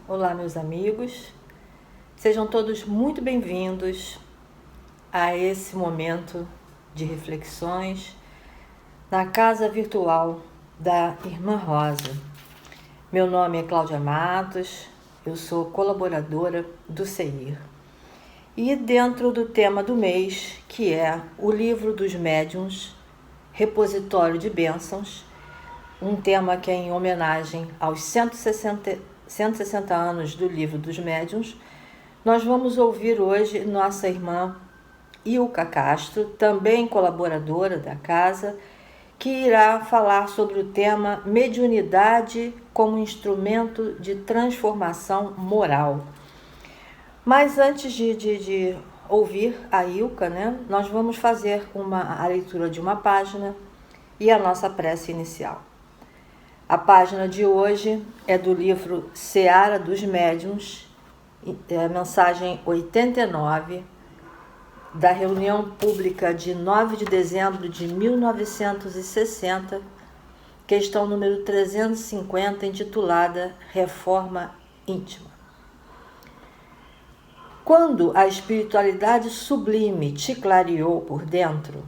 Olá, meus amigos. Sejam todos muito bem-vindos a esse momento de reflexões na casa virtual da Irmã Rosa. Meu nome é Cláudia Matos, eu sou colaboradora do CEIR. E dentro do tema do mês, que é o Livro dos Médiuns, Repositório de Bênçãos, um tema que é em homenagem aos 160 anos do Livro dos Médiuns, nós vamos ouvir hoje nossa irmã Ilka Castro, também colaboradora da casa, que irá falar sobre o tema mediunidade como instrumento de transformação moral. Mas antes de ouvir a Ilka, nós vamos fazer a leitura de uma página e a nossa prece inicial. A página de hoje é do livro Seara dos Médiuns, a mensagem 89, da reunião pública de 9 de dezembro de 1960, questão número 350, intitulada Reforma Íntima. Quando a espiritualidade sublime te clareou por dentro,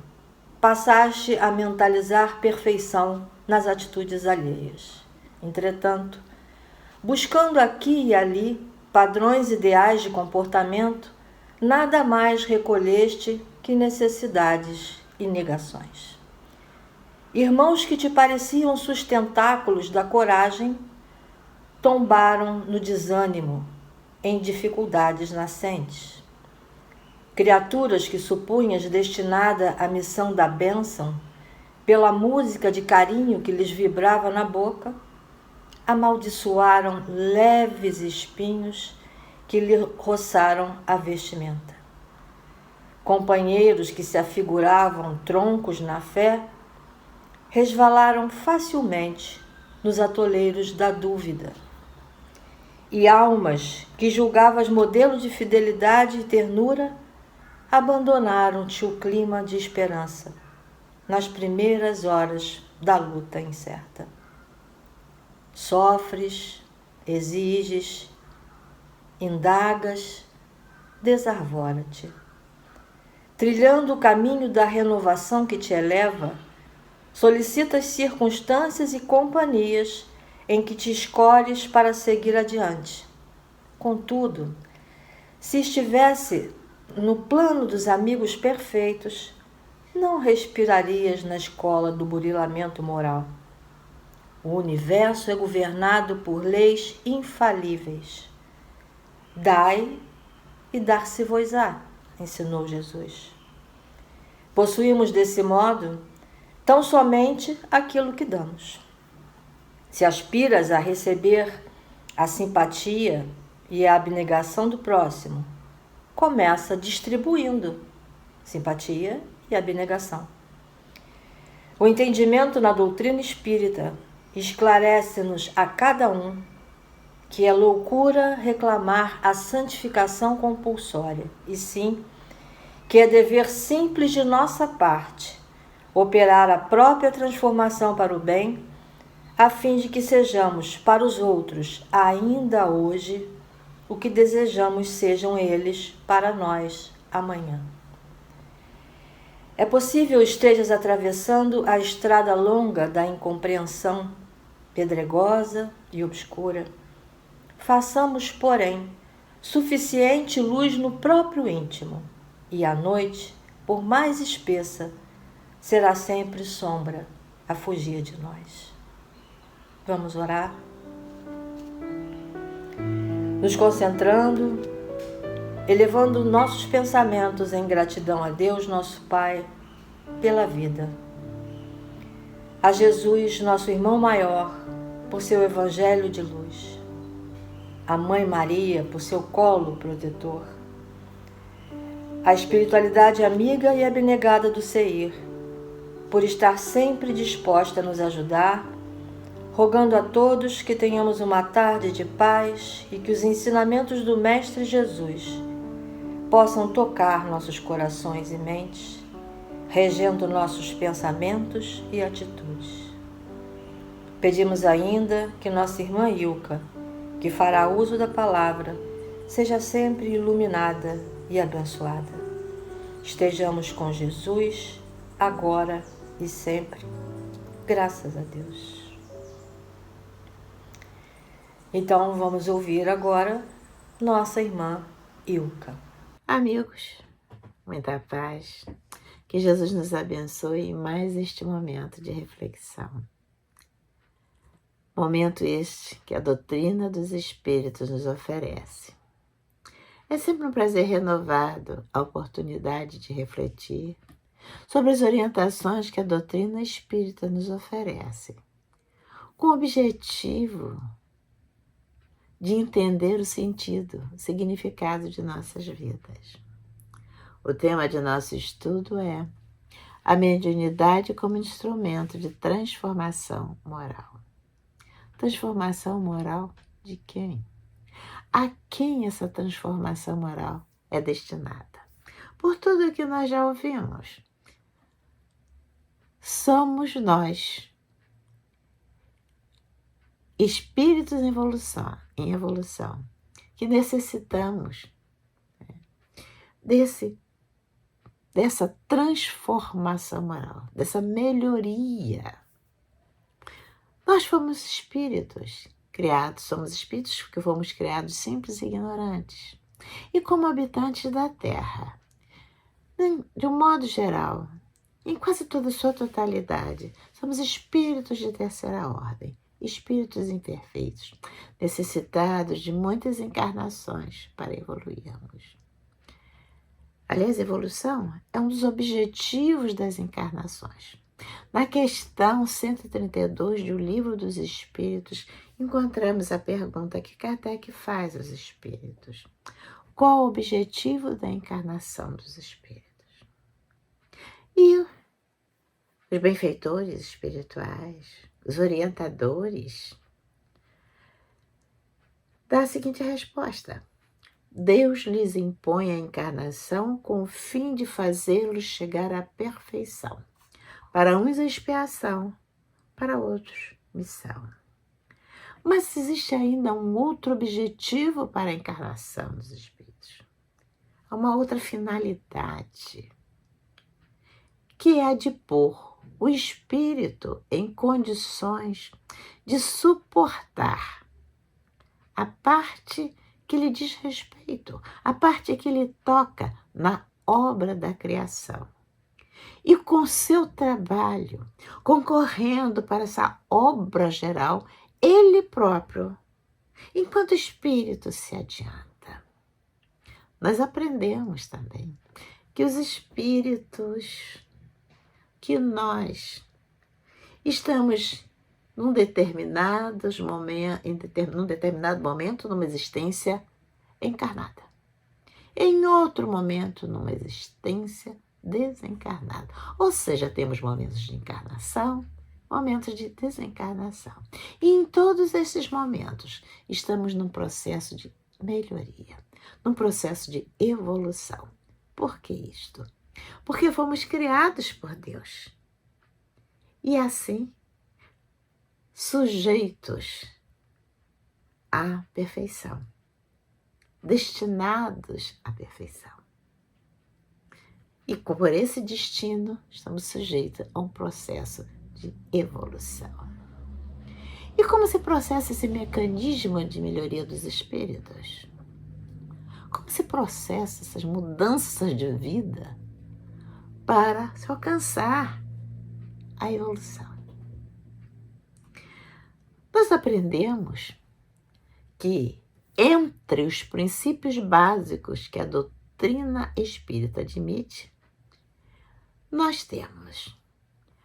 passaste a mentalizar perfeição nas atitudes alheias. Entretanto, buscando aqui e ali padrões ideais de comportamento, nada mais recolheste que necessidades e negações. Irmãos que te pareciam sustentáculos da coragem, tombaram no desânimo, em dificuldades nascentes. Criaturas que supunhas destinada à missão da bênção, pela música de carinho que lhes vibrava na boca, amaldiçoaram leves espinhos que lhe roçaram a vestimenta. Companheiros que se afiguravam troncos na fé, resvalaram facilmente nos atoleiros da dúvida. E almas que julgavas modelo de fidelidade e ternura, abandonaram-te o clima de esperança nas primeiras horas da luta incerta. Sofres, exiges, indagas, desarvora-te. Trilhando o caminho da renovação que te eleva, solicitas circunstâncias e companhias em que te escolhes para seguir adiante. Contudo, se estivesse no plano dos amigos perfeitos, não respirarias na escola do burilamento moral. O universo é governado por leis infalíveis. Dai e dar-se-vos-á, ensinou Jesus. Possuímos desse modo tão somente aquilo que damos. Se aspiras a receber a simpatia e a abnegação do próximo, começa distribuindo simpatia e abnegação. O entendimento na doutrina espírita esclarece-nos a cada um que é loucura reclamar a santificação compulsória, e sim, que é dever simples de nossa parte operar a própria transformação para o bem, a fim de que sejamos para os outros, ainda hoje, o que desejamos sejam eles para nós amanhã. É possível estejas atravessando a estrada longa da incompreensão, pedregosa e obscura. Façamos, porém, suficiente luz no próprio íntimo, e a noite, por mais espessa, será sempre sombra a fugir de nós. Vamos orar? Nos concentrando, elevando nossos pensamentos em gratidão a Deus, nosso Pai, pela vida. A Jesus, nosso irmão maior, por seu evangelho de luz. A Mãe Maria, por seu colo protetor. A espiritualidade amiga e abnegada do CEIR, por estar sempre disposta a nos ajudar, rogando a todos que tenhamos uma tarde de paz e que os ensinamentos do Mestre Jesus possam tocar nossos corações e mentes, regendo nossos pensamentos e atitudes. Pedimos ainda que nossa irmã Ilka, que fará uso da palavra, seja sempre iluminada e abençoada. Estejamos com Jesus, agora e sempre. Graças a Deus. Então vamos ouvir agora nossa irmã Ilka. Amigos, muita paz. Que Jesus nos abençoe em mais este momento de reflexão. Momento este que a doutrina dos Espíritos nos oferece. É sempre um prazer renovado a oportunidade de refletir sobre as orientações que a doutrina espírita nos oferece, com o objetivo de entender o sentido, o significado de nossas vidas. O tema de nosso estudo é a mediunidade como instrumento de transformação moral. Transformação moral de quem? A quem essa transformação moral é destinada? Por tudo que nós já ouvimos, somos nós, espíritos em evolução, que necessitamos dessa transformação moral, dessa melhoria. Nós fomos espíritos criados, somos espíritos que fomos criados simples e ignorantes. E como habitantes da Terra, de um modo geral, em quase toda a sua totalidade, somos espíritos de terceira ordem, espíritos imperfeitos, necessitados de muitas encarnações para evoluirmos. Aliás, evolução é um dos objetivos das encarnações. Na questão 132 do Livro dos Espíritos, encontramos a pergunta que Kardec faz aos espíritos. Qual o objetivo da encarnação dos espíritos? E os benfeitores espirituais, os orientadores, dão a seguinte resposta: Deus lhes impõe a encarnação com o fim de fazê-los chegar à perfeição. Para uns expiação, para outros missão. Mas existe ainda um outro objetivo para a encarnação dos espíritos. Há uma outra finalidade, que é a de pôr o espírito em condições de suportar a parte que lhe diz respeito, a parte que lhe toca na obra da criação. E com seu trabalho, concorrendo para essa obra geral, ele próprio, enquanto espírito, se adianta. Nós aprendemos também que os espíritos, que nós estamos num determinado momento numa existência encarnada. Em outro momento, numa existência desencarnada. Ou seja, temos momentos de encarnação, momentos de desencarnação. E em todos esses momentos, estamos num processo de melhoria, num processo de evolução. Por que isto? Porque fomos criados por Deus. E assim, sujeitos à perfeição, destinados à perfeição. E por esse destino, estamos sujeitos a um processo de evolução. E como se processa esse mecanismo de melhoria dos espíritos? Como se processa essas mudanças de vida para se alcançar a evolução? Nós aprendemos que entre os princípios básicos que a doutrina espírita admite, nós temos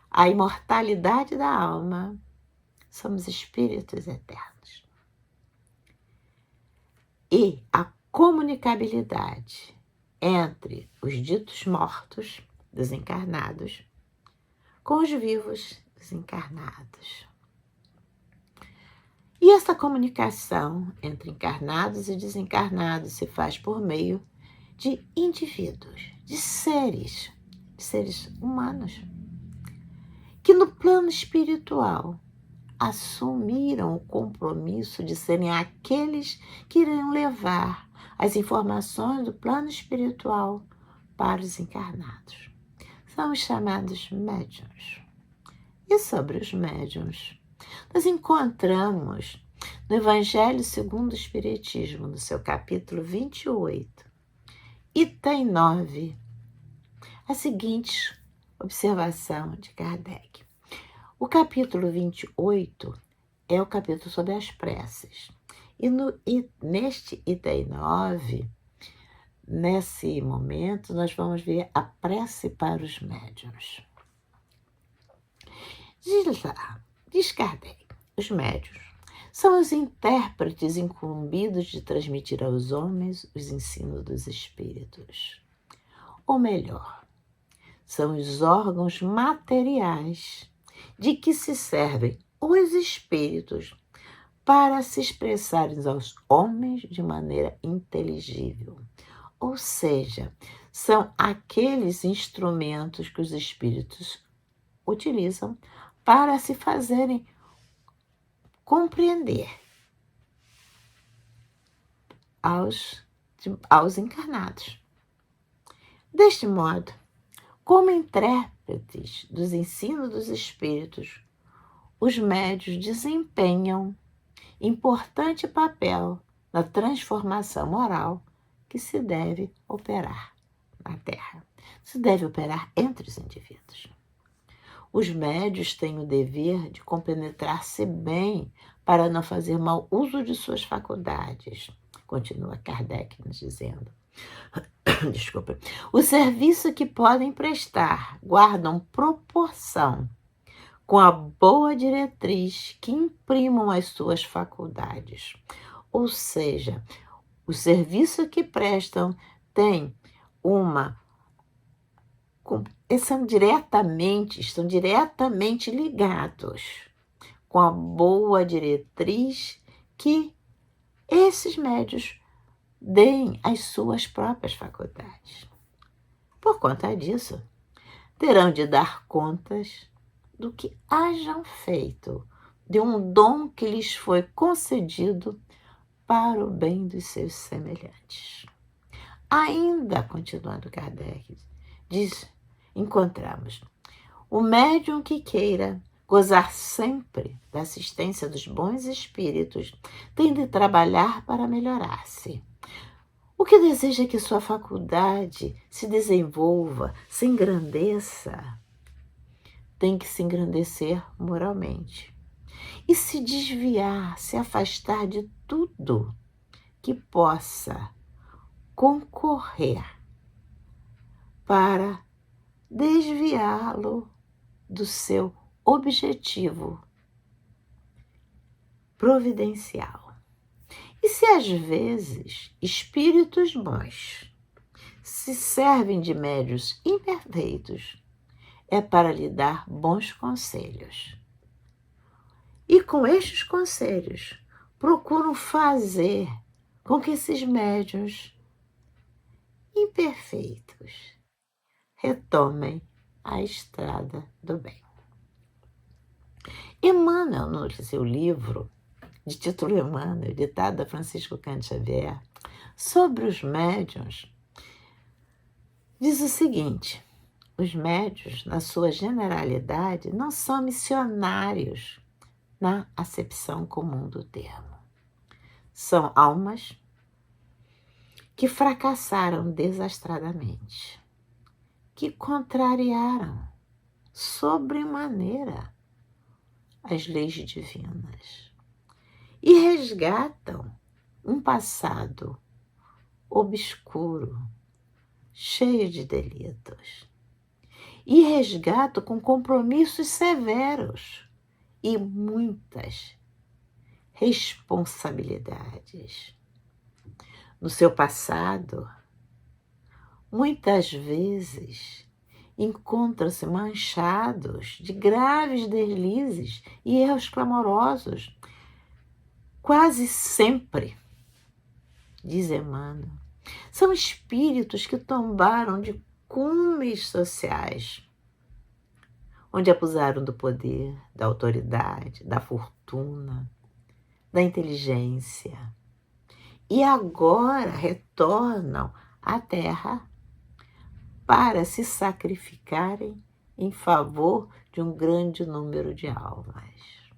a imortalidade da alma, somos espíritos eternos, e a comunicabilidade entre os ditos mortos, desencarnados, com os vivos, desencarnados. E essa comunicação entre encarnados e desencarnados se faz por meio de indivíduos, de seres humanos, que no plano espiritual assumiram o compromisso de serem aqueles que iriam levar as informações do plano espiritual para os encarnados. São os chamados médiuns. E sobre os médiuns, nós encontramos no Evangelho segundo o Espiritismo, no seu capítulo 28, item 9, a seguinte observação de Kardec. O capítulo 28 é o capítulo sobre as preces. E neste item 9, nesse momento, nós vamos ver a prece para os médiuns. Diz Kardec, os médiuns são os intérpretes incumbidos de transmitir aos homens os ensinos dos espíritos. Ou melhor, são os órgãos materiais de que se servem os espíritos para se expressarem aos homens de maneira inteligível. Ou seja, são aqueles instrumentos que os espíritos utilizam para se fazerem compreender aos encarnados. Deste modo, como intérpretes dos ensinos dos espíritos, os médiuns desempenham importante papel na transformação moral que se deve operar na Terra, se deve operar entre os indivíduos. Os médiuns têm o dever de compenetrar-se bem para não fazer mau uso de suas faculdades, continua Kardec nos dizendo. Desculpa. O serviço que podem prestar guardam proporção com a boa diretriz que imprimam as suas faculdades. Ou seja, o serviço que prestam tem estão diretamente ligados com a boa diretriz que esses médiuns deem às suas próprias faculdades. Por conta disso, terão de dar contas do que hajam feito, de um dom que lhes foi concedido para o bem dos seus semelhantes. Ainda, continuando Kardec, encontramos o médium que queira gozar sempre da assistência dos bons espíritos tem de trabalhar para melhorar-se. O que deseja que sua faculdade se desenvolva, se engrandeça, tem que se engrandecer moralmente. E se desviar, se afastar de tudo que possa concorrer para desviá-lo do seu objetivo providencial. E se às vezes espíritos bons se servem de médiuns imperfeitos, é para lhe dar bons conselhos. E com estes conselhos, procuram fazer com que esses médiuns imperfeitos retomem a estrada do bem. Emmanuel, no seu livro, de título Emmanuel, ditado a Francisco Cândido Xavier, sobre os médiuns, diz o seguinte: os médiuns, na sua generalidade, não são missionários na acepção comum do termo. São almas que fracassaram desastradamente, que contrariaram sobremaneira as leis divinas e resgatam um passado obscuro, cheio de delitos, e resgatam com compromissos severos e muitas responsabilidades. No seu passado, muitas vezes encontram-se manchados de graves deslizes e erros clamorosos. Quase sempre, diz Emmanuel, são espíritos que tombaram de cumes sociais, onde abusaram do poder, da autoridade, da fortuna, da inteligência. E agora retornam à Terra para se sacrificarem em favor de um grande número de almas.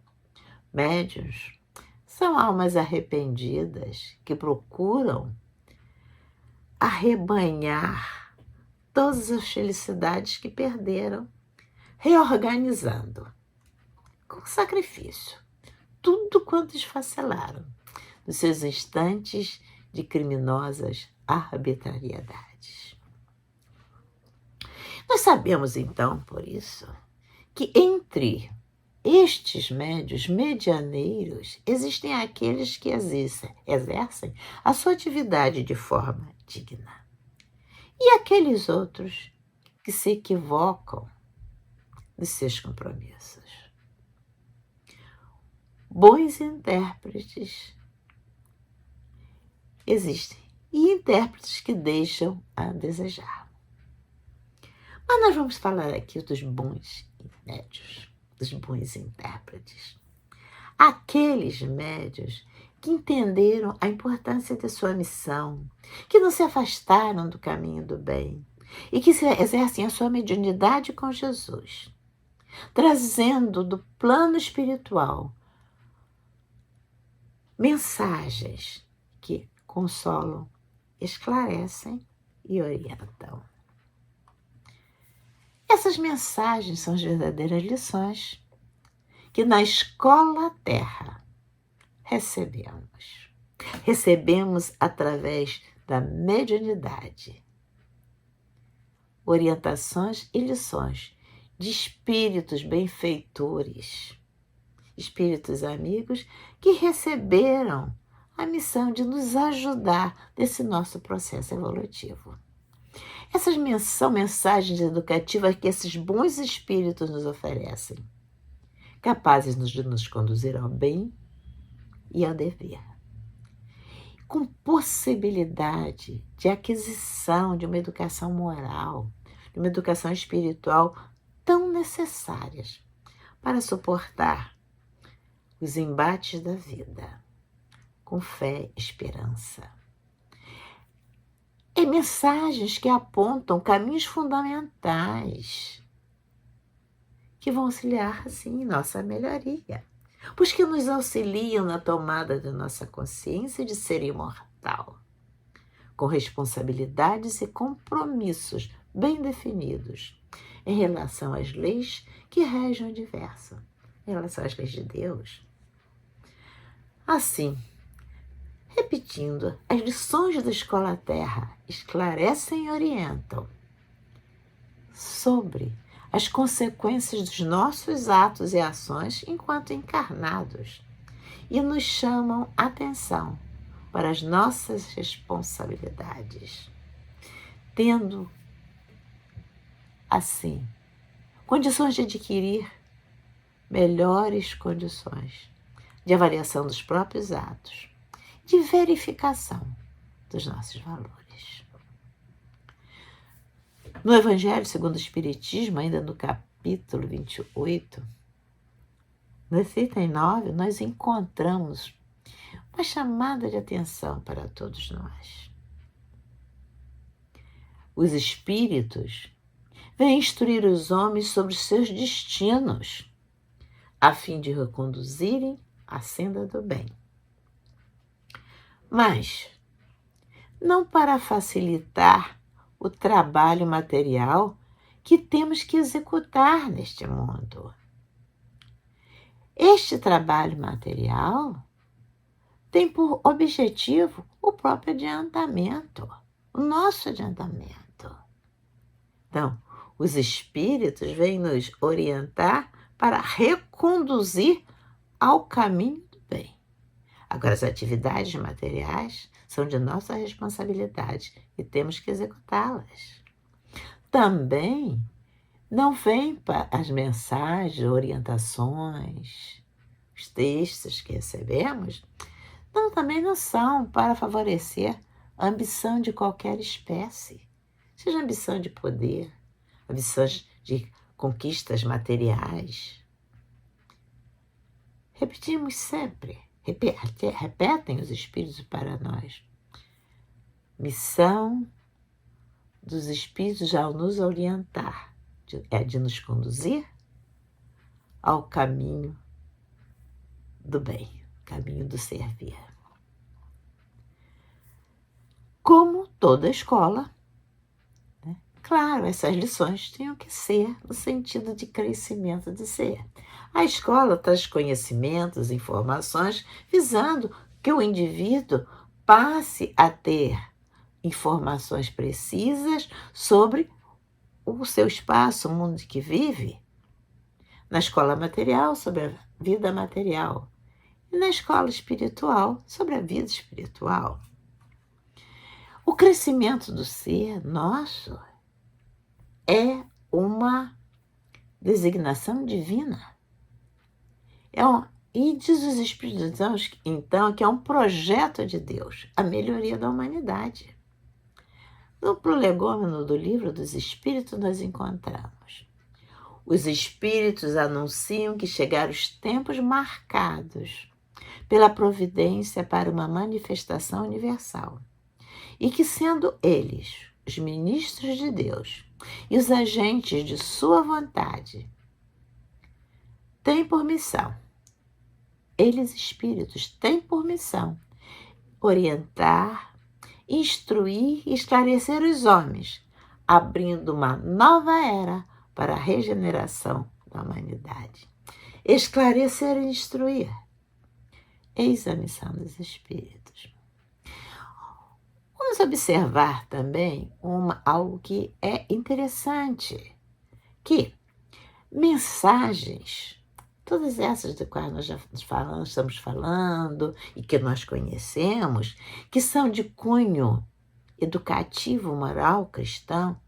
Médiuns são almas arrependidas que procuram arrebanhar todas as felicidades que perderam, reorganizando, com sacrifício, tudo quanto esfacelaram nos seus instantes de criminosas arbitrariedades. Nós sabemos, então, por isso, que entre estes médios medianeiros existem aqueles que exercem a sua atividade de forma digna. E aqueles outros que se equivocam nos seus compromissos. Bons intérpretes existem e intérpretes que deixam a desejar. Mas nós vamos falar aqui dos bons médios, dos bons intérpretes. Aqueles médios que entenderam a importância de sua missão, que não se afastaram do caminho do bem e que exercem a sua mediunidade com Jesus, trazendo do plano espiritual mensagens que consolam, esclarecem e orientam. Essas mensagens são as verdadeiras lições que na escola Terra recebemos. Recebemos através da mediunidade, orientações e lições de espíritos benfeitores, espíritos amigos que receberam a missão de nos ajudar nesse nosso processo evolutivo. Essas são mensagens educativas que esses bons espíritos nos oferecem, capazes de nos conduzir ao bem e ao dever, com possibilidade de aquisição de uma educação moral, de uma educação espiritual tão necessárias para suportar os embates da vida, com fé e esperança. E mensagens que apontam caminhos fundamentais que vão auxiliar, assim, nossa melhoria, pois que nos auxiliam na tomada de nossa consciência de ser imortal, com responsabilidades e compromissos bem definidos em relação às leis que regem o universo, em relação às leis de Deus. Assim, repetindo, as lições da Escola Terra esclarecem e orientam sobre as consequências dos nossos atos e ações enquanto encarnados e nos chamam atenção para as nossas responsabilidades, tendo, assim, condições de adquirir melhores condições de avaliação dos próprios atos, de verificação dos nossos valores. No Evangelho segundo o Espiritismo, ainda no capítulo 28, no item 9, nós encontramos uma chamada de atenção para todos nós. Os espíritos vêm instruir os homens sobre os seus destinos, a fim de reconduzirem a senda do bem. Mas não para facilitar o trabalho material que temos que executar neste mundo. Este trabalho material tem por objetivo o próprio adiantamento, o nosso adiantamento. Então, os espíritos vêm nos orientar para reconduzir ao caminho do bem. Agora, as atividades materiais são de nossa responsabilidade e temos que executá-las. Também não vêm para as mensagens, orientações, os textos que recebemos, também não são para favorecer a ambição de qualquer espécie, seja ambição de poder, ambição de conquistas materiais. Repetimos sempre, repetem os Espíritos para nós. Missão dos Espíritos ao nos orientar, é de nos conduzir ao caminho do bem, caminho do servir. Como toda escola, né? Claro, essas lições tinham que ser no sentido de crescimento de ser. A escola traz conhecimentos, informações, visando que o indivíduo passe a ter informações precisas sobre o seu espaço, o mundo em que vive. Na escola material, sobre a vida material. E na escola espiritual, sobre a vida espiritual. O crescimento do ser nosso é uma designação divina. E diz os Espíritos, então, que é um projeto de Deus, a melhoria da humanidade. No prolegômeno do Livro dos Espíritos, nós encontramos: os Espíritos anunciam que chegaram os tempos marcados pela providência para uma manifestação universal, e que, sendo eles os ministros de Deus e os agentes de sua vontade, têm por missão, eles espíritos têm por missão, orientar, instruir e esclarecer os homens, abrindo uma nova era para a regeneração da humanidade. Esclarecer e instruir. Eis a missão dos Espíritos. Vamos observar também algo que é interessante, que mensagens, todas essas de quais nós já estamos falando e que nós conhecemos, que são de cunho educativo, moral, cristão,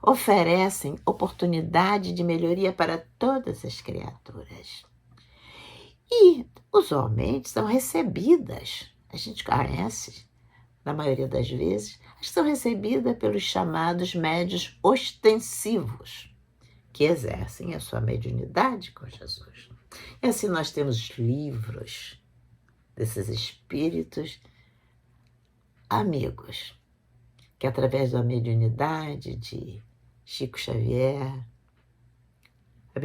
oferecem oportunidade de melhoria para todas as criaturas. E, usualmente, são recebidas, a gente conhece, na maioria das vezes, são recebidas pelos chamados médiuns ostensivos, que exercem a sua mediunidade com Jesus. E assim nós temos livros desses espíritos amigos, que através da mediunidade de Chico Xavier, a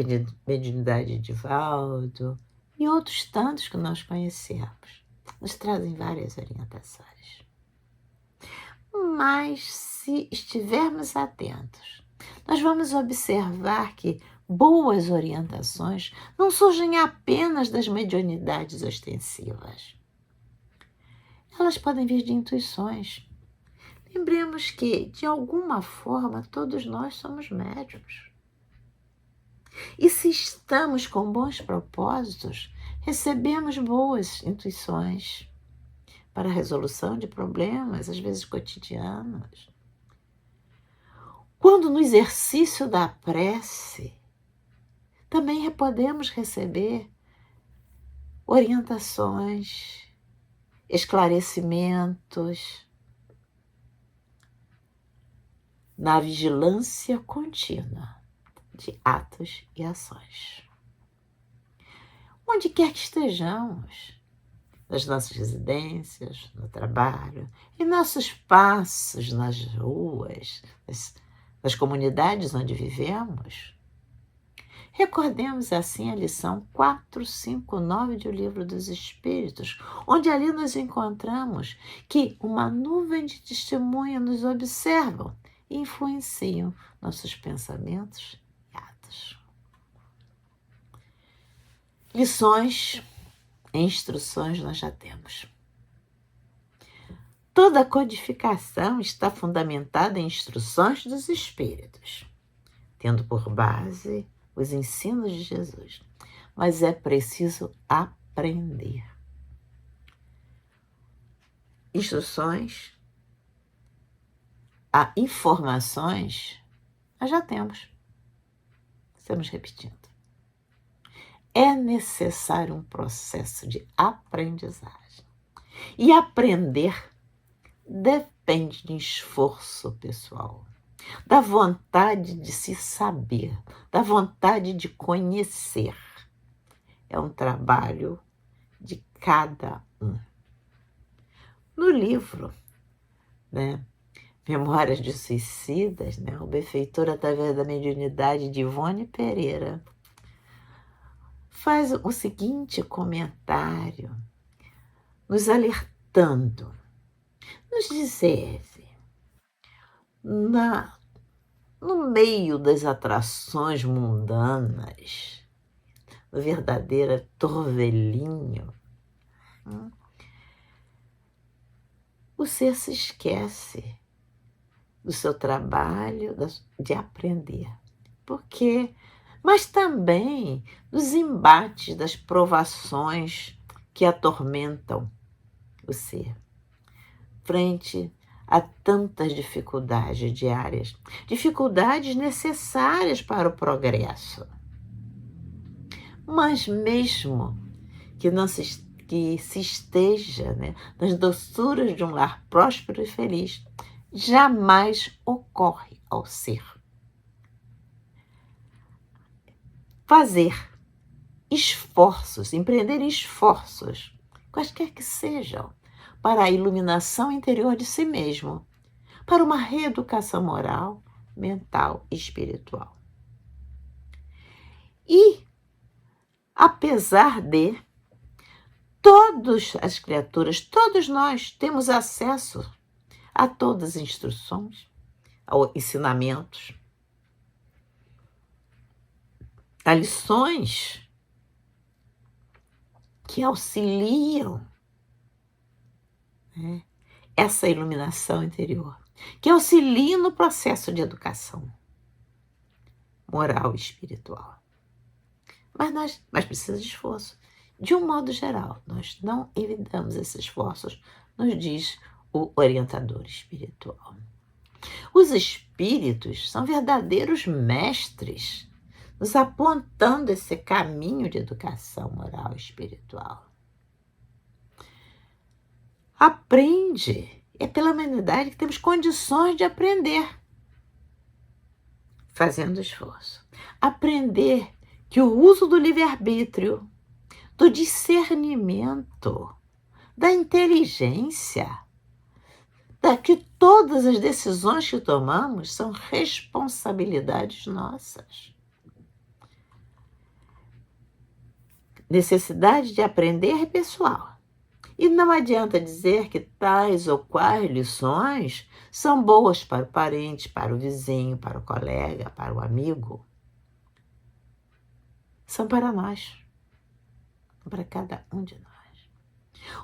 mediunidade de Valdo e outros tantos que nós conhecemos, nos trazem várias orientações. Mas, se estivermos atentos, nós vamos observar que boas orientações não surgem apenas das mediunidades ostensivas. Elas podem vir de intuições. Lembremos que, de alguma forma, todos nós somos médiuns. E se estamos com bons propósitos, recebemos boas intuições para a resolução de problemas, às vezes cotidianos. Quando no exercício da prece, também podemos receber orientações, esclarecimentos, na vigilância contínua de atos e ações. Onde quer que estejamos, nas nossas residências, no trabalho, em nossos passos nas ruas, nas comunidades onde vivemos, recordemos assim a lição 459 do Livro dos Espíritos, onde ali nos encontramos que uma nuvem de testemunha nos observam e influenciam nossos pensamentos e atos. Lições e instruções nós já temos. Toda a codificação está fundamentada em instruções dos Espíritos, tendo por base os ensinos de Jesus. Mas é preciso aprender. Instruções, informações, nós já temos. Estamos repetindo. É necessário um processo de aprendizagem. E aprender depende de esforço pessoal. da vontade de se saber, da vontade de conhecer. É um trabalho de cada um. No livro, né, Memórias de Suicidas, né, o benfeitor, através da mediunidade de Ivone Pereira, faz o seguinte comentário, nos alertando, nos dizendo, no meio das atrações mundanas, o verdadeiro torvelinho, o ser se esquece do seu trabalho de aprender. Por quê? Mas também dos embates, das provações que atormentam o ser. Frente a tantas dificuldades diárias, dificuldades necessárias para o progresso. Mas mesmo que se esteja, né, nas doçuras de um lar próspero e feliz, jamais ocorre ao ser fazer esforços, empreender esforços, quaisquer que sejam, para a iluminação interior de si mesmo, para uma reeducação moral, mental e espiritual. E, apesar de todas as criaturas, todos nós temos acesso a todas as instruções, a ensinamentos, a lições que auxiliam, né, essa iluminação interior, que auxiliam no processo de educação moral e espiritual. Mas precisa de esforço. De um modo geral, nós não evitamos esses esforços, nos diz o orientador espiritual. Os espíritos são verdadeiros mestres, nos apontando esse caminho de educação moral e espiritual. Aprende. É pela humanidade que temos condições de aprender, fazendo esforço. Aprender que o uso do livre-arbítrio, do discernimento, da inteligência, que todas as decisões que tomamos são responsabilidades nossas. Necessidade de aprender é pessoal. E não adianta dizer que tais ou quais lições são boas para o parente, para o vizinho, para o colega, para o amigo. São para nós, para cada um de nós.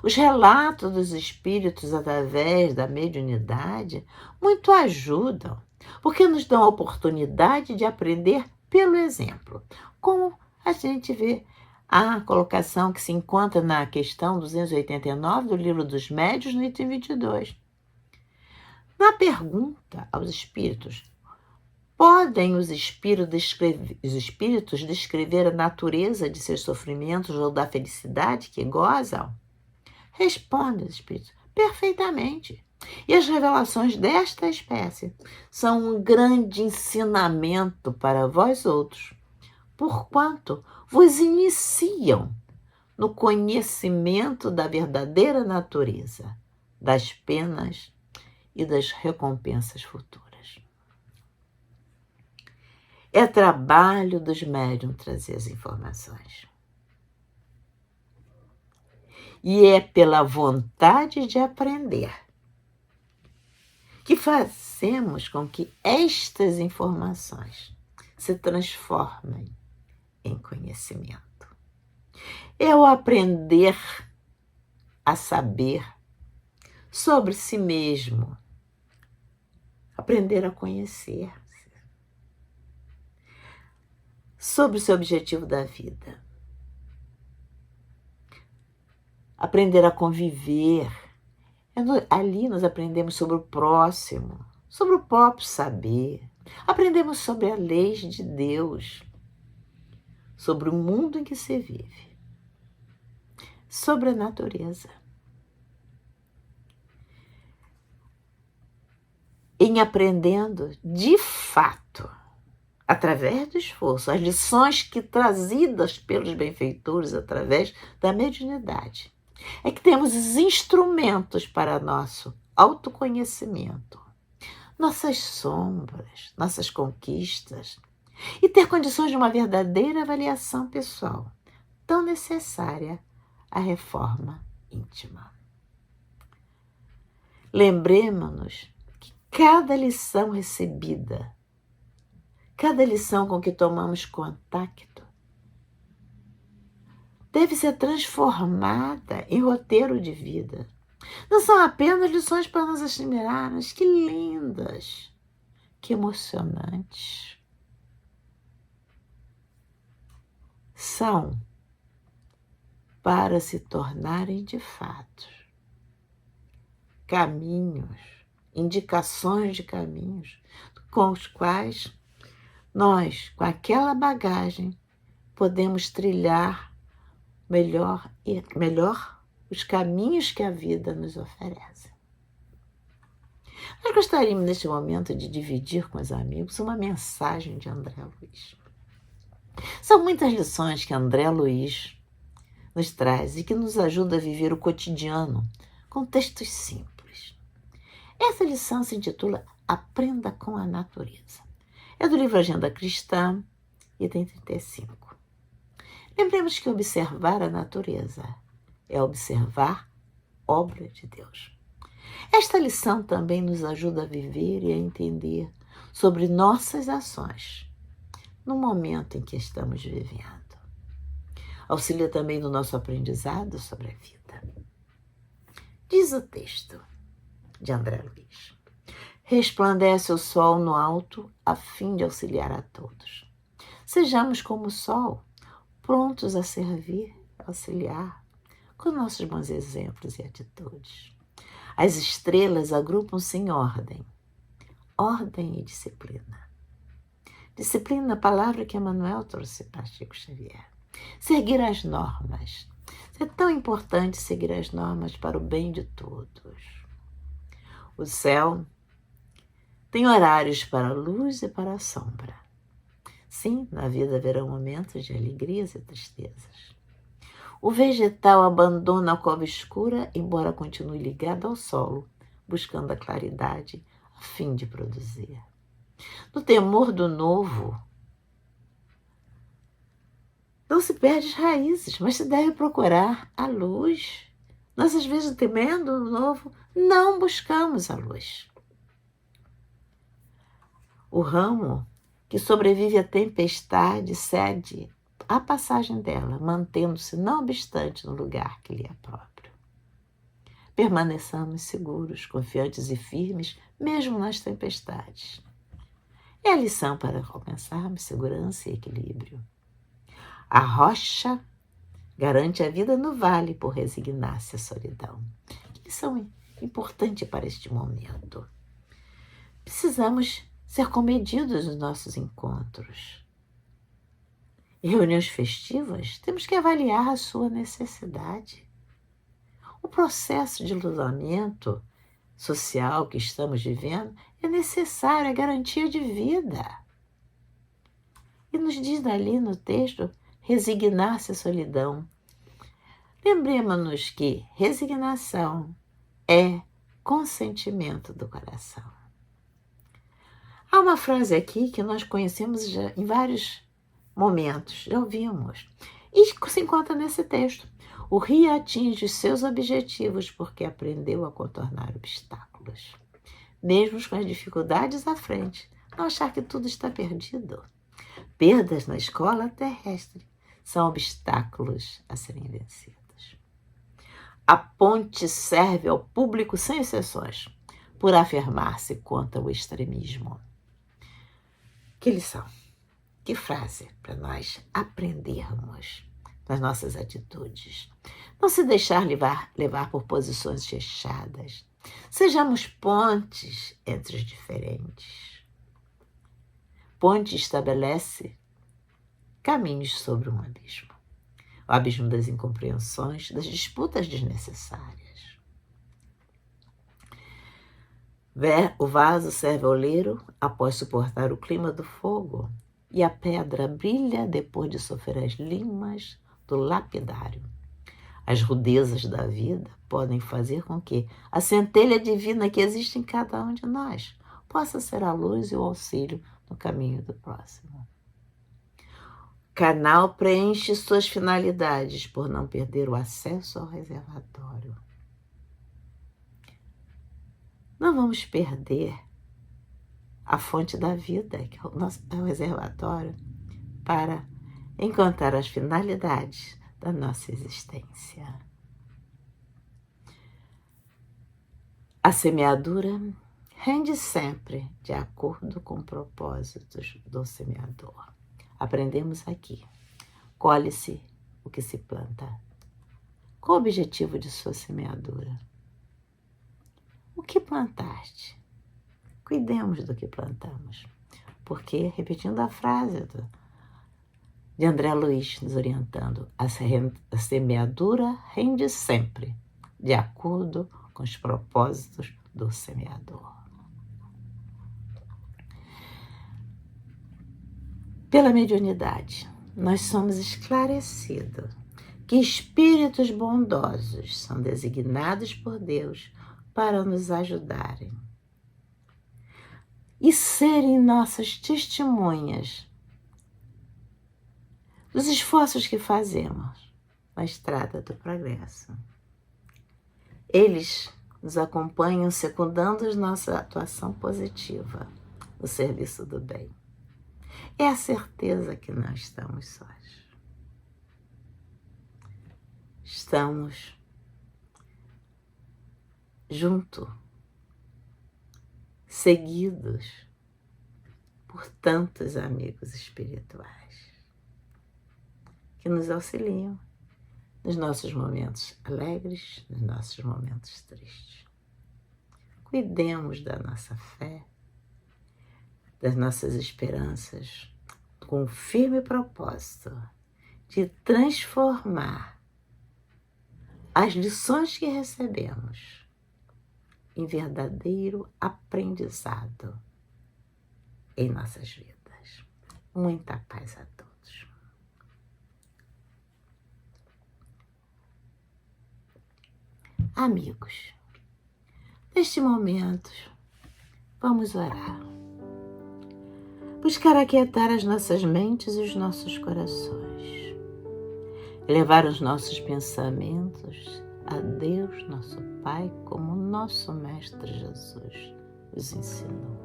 Os relatos dos espíritos através da mediunidade muito ajudam, porque nos dão a oportunidade de aprender pelo exemplo, como a gente vê a colocação que se encontra na questão 289 do Livro dos Médiuns, no item 22. Na pergunta aos espíritos, podem os espíritos descrever a natureza de seus sofrimentos ou da felicidade que gozam? Respondem os espíritos, perfeitamente. E as revelações desta espécie são um grande ensinamento para vós outros, porquanto vos iniciam no conhecimento da verdadeira natureza, das penas e das recompensas futuras. É trabalho dos médiuns trazer as informações. E é pela vontade de aprender que fazemos com que estas informações se transformem em conhecimento. É o aprender a saber sobre si mesmo, aprender a conhecer sobre o seu objetivo da vida, aprender a conviver. Ali nós aprendemos sobre o próximo, sobre o próprio saber, aprendemos sobre a lei de Deus, sobre o mundo em que se vive, sobre a natureza. em aprendendo de fato, através do esforço, as lições que trazidas pelos benfeitores através da mediunidade, é que temos os instrumentos para nosso autoconhecimento, nossas sombras, nossas conquistas, e ter condições de uma verdadeira avaliação pessoal, tão necessária à reforma íntima. Lembremos-nos que cada lição recebida, cada lição com que tomamos contato, deve ser transformada em roteiro de vida. Não são apenas lições para nos admirar, mas que lindas, que emocionantes. São para se tornarem de fato caminhos, indicações de caminhos com os quais nós, com aquela bagagem, podemos trilhar melhor os caminhos que a vida nos oferece. Nós gostaríamos, neste momento, de dividir com os amigos uma mensagem de André Luiz. São muitas lições que André Luiz nos traz e que nos ajuda a viver o cotidiano com textos simples. Essa lição se intitula Aprenda com a Natureza. É do livro Agenda Cristã, item 35. Lembremos que observar a natureza é observar obra de Deus. Esta lição também nos ajuda a viver e a entender sobre nossas ações no momento em que estamos vivendo. Auxilia também no nosso aprendizado sobre a vida. Diz o texto de André Luiz: resplandece o sol no alto a fim de auxiliar a todos. Sejamos como o sol, prontos a servir, a auxiliar, com nossos bons exemplos e atitudes. As estrelas agrupam-se em ordem e disciplina. Disciplina, a palavra que Emmanuel trouxe para Chico Xavier. Seguir as normas. É tão importante seguir as normas para o bem de todos. O céu tem horários para a luz e para a sombra. Sim, na vida haverá momentos de alegrias e tristezas. O vegetal abandona a cova escura, embora continue ligado ao solo, buscando a claridade a fim de produzir. No temor do novo, não se perde as raízes, mas se deve procurar a luz. Nós, às vezes, temendo o novo, não buscamos a luz. O ramo que sobrevive à tempestade cede à passagem dela, mantendo-se, não obstante, no lugar que lhe é próprio. Permaneçamos seguros, confiantes e firmes, mesmo nas tempestades. É a lição para alcançarmos segurança e equilíbrio. A rocha garante a vida no vale por resignar-se à solidão. Que lição importante para este momento. Precisamos ser comedidos nos nossos encontros. Em reuniões festivas, temos que avaliar a sua necessidade. O processo de isolamento social que estamos vivendo é necessário, é garantia de vida. E nos diz ali no texto, resignar-se à solidão. Lembremos-nos que resignação é consentimento do coração. Há uma frase aqui que nós conhecemos já em vários momentos, já ouvimos, e se encontra nesse texto. O rio atinge os seus objetivos porque aprendeu a contornar obstáculos. Mesmo com as dificuldades à frente, não achar que tudo está perdido. Perdas na escola terrestre são obstáculos a serem vencidos. A ponte serve ao público sem exceções, por afirmar-se contra o extremismo. Que lição, que frase para nós aprendermos nas nossas atitudes. Não se deixar levar por posições fechadas. Sejamos pontes entre os diferentes. Ponte estabelece caminhos sobre um abismo. O abismo das incompreensões, das disputas desnecessárias. O vaso serve ao oleiro após suportar o clima do fogo, e a pedra brilha depois de sofrer as limas do lapidário. As rudezas da vida podem fazer com que a centelha divina que existe em cada um de nós possa ser a luz e o auxílio no caminho do próximo. O canal preenche suas finalidades por não perder o acesso ao reservatório. Não vamos perder a fonte da vida, que é o reservatório, para encontrar as finalidades da nossa existência. A semeadura rende sempre de acordo com propósitos do semeador. Aprendemos aqui. Colhe-se o que se planta. Qual o objetivo de sua semeadura? O que plantaste? Cuidemos do que plantamos. Porque, repetindo a frase de André Luiz nos orientando, a semeadura rende sempre de acordo com os propósitos do semeador. Pela mediunidade, nós somos esclarecidos que espíritos bondosos são designados por Deus para nos ajudarem e serem nossas testemunhas dos esforços que fazemos na estrada do progresso. Eles nos acompanham secundando nossa atuação positiva no serviço do bem. É a certeza que não estamos sós. Estamos juntos, seguidos por tantos amigos espirituais que nos auxiliam nos nossos momentos alegres, nos nossos momentos tristes. Cuidemos da nossa fé, das nossas esperanças, com o firme propósito de transformar as lições que recebemos em verdadeiro aprendizado em nossas vidas. Muita paz a todos. Amigos, neste momento, vamos orar. Buscar aquietar as nossas mentes e os nossos corações. Elevar os nossos pensamentos a Deus, nosso Pai, como nosso Mestre Jesus nos ensinou.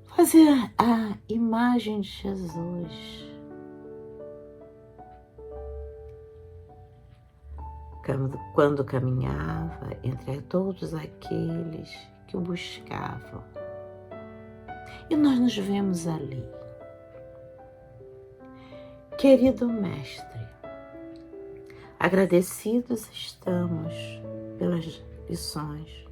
Fazer a imagem de Jesus quando caminhava entre todos aqueles que o buscavam. E nós nos vemos ali. Querido Mestre, agradecidos estamos pelas lições,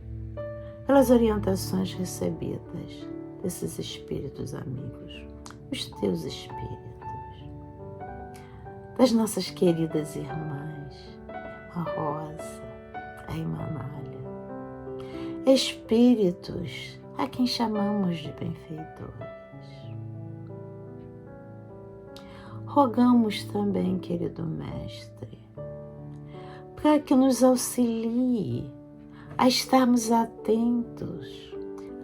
pelas orientações recebidas desses espíritos amigos, os teus espíritos, das nossas queridas irmãs, a Rosa, a Emanália, espíritos a quem chamamos de benfeitores. Rogamos também, querido Mestre, para que nos auxilie a estarmos atentos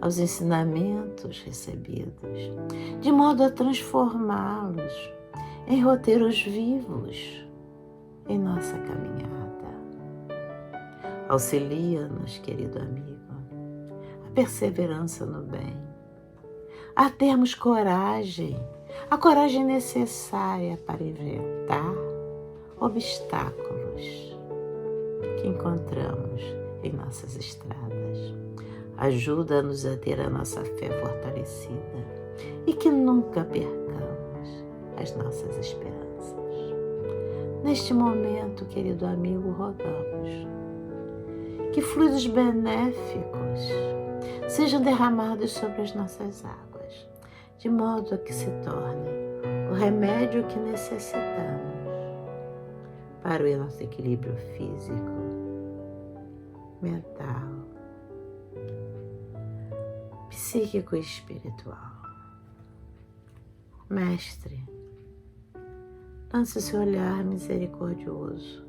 aos ensinamentos recebidos, de modo a transformá-los em roteiros vivos em nossa caminhada. Auxilia-nos, querido amigo, a perseverança no bem, a termos coragem, a coragem necessária para enfrentar obstáculos que encontramos em nossas estradas. Ajuda-nos a ter a nossa fé fortalecida e que nunca percamos as nossas esperanças. Neste momento, querido amigo, rogamos que fluidos benéficos sejam derramados sobre as nossas águas, de modo a que se tornem o remédio que necessitamos para o nosso equilíbrio físico, mental psíquico e espiritual. Mestre, lance seu olhar misericordioso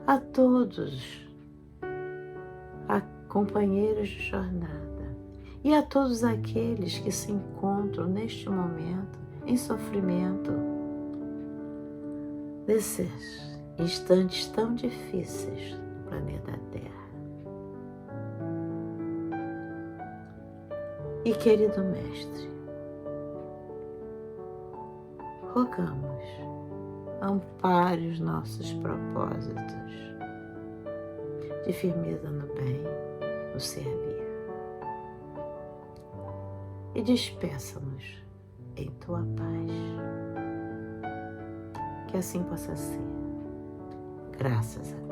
a todos, a companheiros de jornada e a todos aqueles que se encontram neste momento em sofrimento, nesses instantes tão difíceis do planeta Terra. E querido Mestre, rogamos, ampare os nossos propósitos de firmeza no bem, no servir. E despeça-nos em tua paz. Que assim possa ser. Graças a Deus.